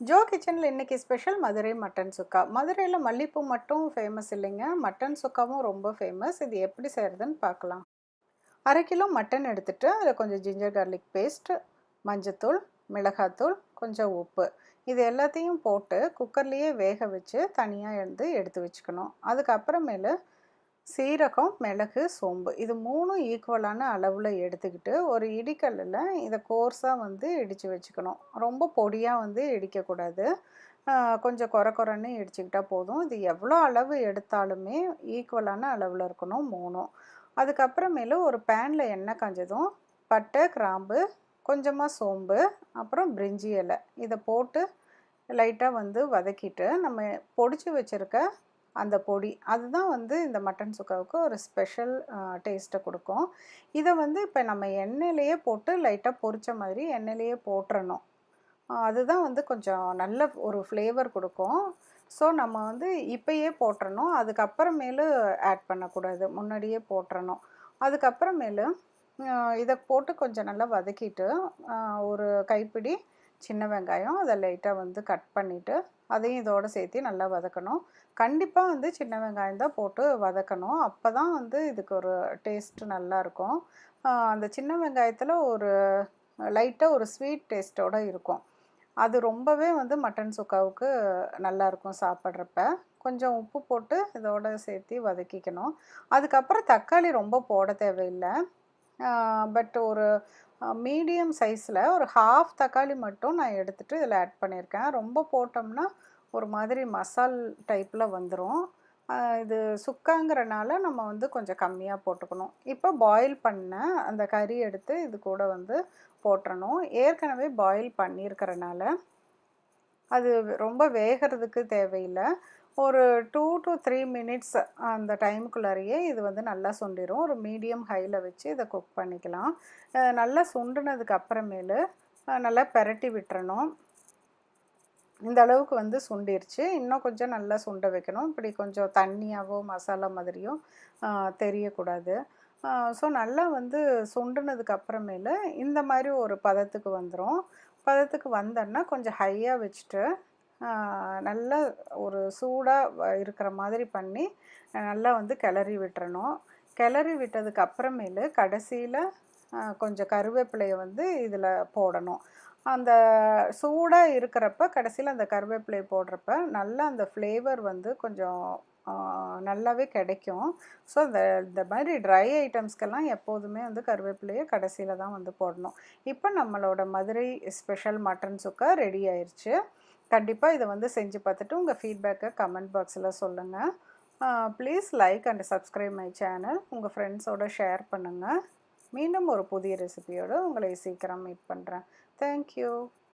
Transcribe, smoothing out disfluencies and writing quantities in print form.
Joe கிச்சனில் இன்றைக்கி special Madurai mutton சுக்கா. மதுரையில் மல்லிப்பூ மட்டும் ஃபேமஸ் இல்லைங்க, மட்டன் சுக்காவும் ரொம்ப ஃபேமஸ். இது எப்படி செய்கிறதுன்னு பார்க்கலாம். 1/2 கிலோ மட்டன் எடுத்துகிட்டு அதில் கொஞ்சம் ஜிஞ்சர் கார்லிக் பேஸ்ட், மஞ்சத்தூள், மிளகாத்தூள், கொஞ்சம் உப்பு, இது எல்லாத்தையும் போட்டு குக்கர்லேயே வேக வச்சு தனியாக எடுத்து வச்சுக்கணும். அதுக்கப்புறமேலு சீரகம், மிளகு, சோம்பு இது 3ம் ஈக்குவலான அளவில் எடுத்துக்கிட்டு ஒரு இடிக்கல்லில் இதை கோர்ஸாக இடித்து வச்சுக்கணும். ரொம்ப பொடியாக இடிக்கக்கூடாது. கொஞ்சம் கொரன்னு இடிச்சுக்கிட்டால் போதும். இது எவ்வளோ அளவு எடுத்தாலுமே ஈக்குவலான அளவில் இருக்கணும் 3ம். அதுக்கப்புறமேலு ஒரு பேனில் எண்ணெய் காஞ்சதும் பட்டை, கிராம்பு, கொஞ்சமாக சோம்பு, அப்புறம் பிரிஞ்சி இலை இதை போட்டு லைட்டாக வதக்கிட்டு நம்ம பொடிச்சு வச்சுருக்க அந்த பொடி அதுதான் இந்த மட்டன் சுக்காவுக்கு ஒரு ஸ்பெஷல் டேஸ்ட்டை கொடுக்கும். இதை இப்போ நம்ம எண்ணெயிலேயே போட்டு லைட்டாக பொரிச்ச மாதிரி எண்ணெயிலேயே போட்டுறணும். அதுதான் கொஞ்சம் நல்ல ஒரு ஃப்ளேவர் கொடுக்கும். ஸோ நம்ம இப்போயே போட்டுறணும். அதுக்கப்புறமேலு ஆட் பண்ணக்கூடாது, முன்னாடியே போட்டுறணும். அதுக்கப்புறமேலு இதை போட்டு கொஞ்சம் நல்லா வதக்கிட்டு ஒரு கைப்பிடி சின்ன வெங்காயம் அதை லைட்டாக கட் பண்ணிவிட்டு அதையும் இதோடு சேர்த்து நல்லா வதக்கணும். கண்டிப்பாக சின்ன வெங்காயம் தான் போட்டு வதக்கணும். அப்போ தான் இதுக்கு ஒரு டேஸ்ட்டு நல்லாயிருக்கும். அந்த சின்ன வெங்காயத்தில் ஒரு லைட்டாக ஒரு ஸ்வீட் டேஸ்ட்டோடு இருக்கும். அது ரொம்பவே மட்டன் சுக்காவுக்கு நல்லாயிருக்கும் சாப்பிட்றப்ப. கொஞ்சம் உப்பு போட்டு இதோடு சேர்த்து வதக்கிக்கணும். அதுக்கப்புறம் தக்காளி ரொம்ப போட தேவையில்லை. பட் ஒரு மீடியம் சைஸில் ஒரு ஹாஃப் தக்காளி மட்டும் நான் எடுத்துகிட்டு இதில் ஆட் பண்ணியிருக்கேன். ரொம்ப போட்டோம்னா ஒரு மாதிரி மசால் டைப்பில் வந்துடும். இது சுக்காங்கிறனால நம்ம கொஞ்சம் கம்மியாக போட்டுக்கணும். இப்போ பாயில் பண்ண அந்த கறி எடுத்து இது கூட போட்டுறணும். ஏற்கனவே பாயில் பண்ணியிருக்கிறனால அது ரொம்ப வேகிறதுக்கு தேவையில்லை. ஒரு 2 to 3 மினிட்ஸ் அந்த டைமுக்குள்ளாரையே இது நல்லா சுண்டிடும். ஒரு மீடியம் ஹையில் வச்சு இதை குக் பண்ணிக்கலாம். நல்லா சுண்டுனதுக்கு அப்புறமேலு நல்லா பெரட்டி விட்டுறணும். இந்த அளவுக்கு சுண்டிருச்சு. இன்னும் கொஞ்சம் நல்லா சுண்ட வைக்கணும். இப்படி கொஞ்சம் தண்ணியாவோ மசாலா மாதிரியோ தெரியக்கூடாது. ஸோ நல்லா சுண்டுனதுக்கு அப்புறமேலு இந்த மாதிரி ஒரு பதத்துக்கு வந்துடும். பதத்துக்கு வந்தோன்னா கொஞ்சம் ஹையாக வச்சுட்டு நல்லா ஒரு சூடாக இருக்கிற மாதிரி பண்ணி நல்லா கிளறி விட்டுறணும். கிளறி விட்டதுக்கு அப்புறமேலு கடைசியில் கொஞ்சம் கருவேப்பிலையை இதில் போடணும். அந்த சூடாக இருக்கிறப்ப கடைசியில் அந்த கருவேப்பிலையை போடுறப்ப நல்லா அந்த ஃப்ளேவர் கொஞ்சம் நல்லாவே கிடைக்கும். ஸோ இந்த மாதிரி ட்ரை ஐட்டம்ஸ்க்கெல்லாம் எப்போதுமே கருவேப்பிலையை கடைசியில் தான் போடணும். இப்போ நம்மளோட மதுரை ஸ்பெஷல் மட்டன் சுக்கா ரெடி ஆயிடுச்சு. கண்டிப்பாக இதை செஞ்சு பார்த்துட்டு உங்கள் ஃபீட்பேக்கை கமெண்ட் பாக்ஸில் சொல்லுங்கள். Please like and subscribe my channel. உங்கள் ஃப்ரெண்ட்ஸோடு ஷேர் பண்ணுங்கள். மீண்டும் ஒரு புதிய ரெசிபியோடு உங்களை சீக்கிரம் மீட் பண்ணுறேன். தேங்க்யூ.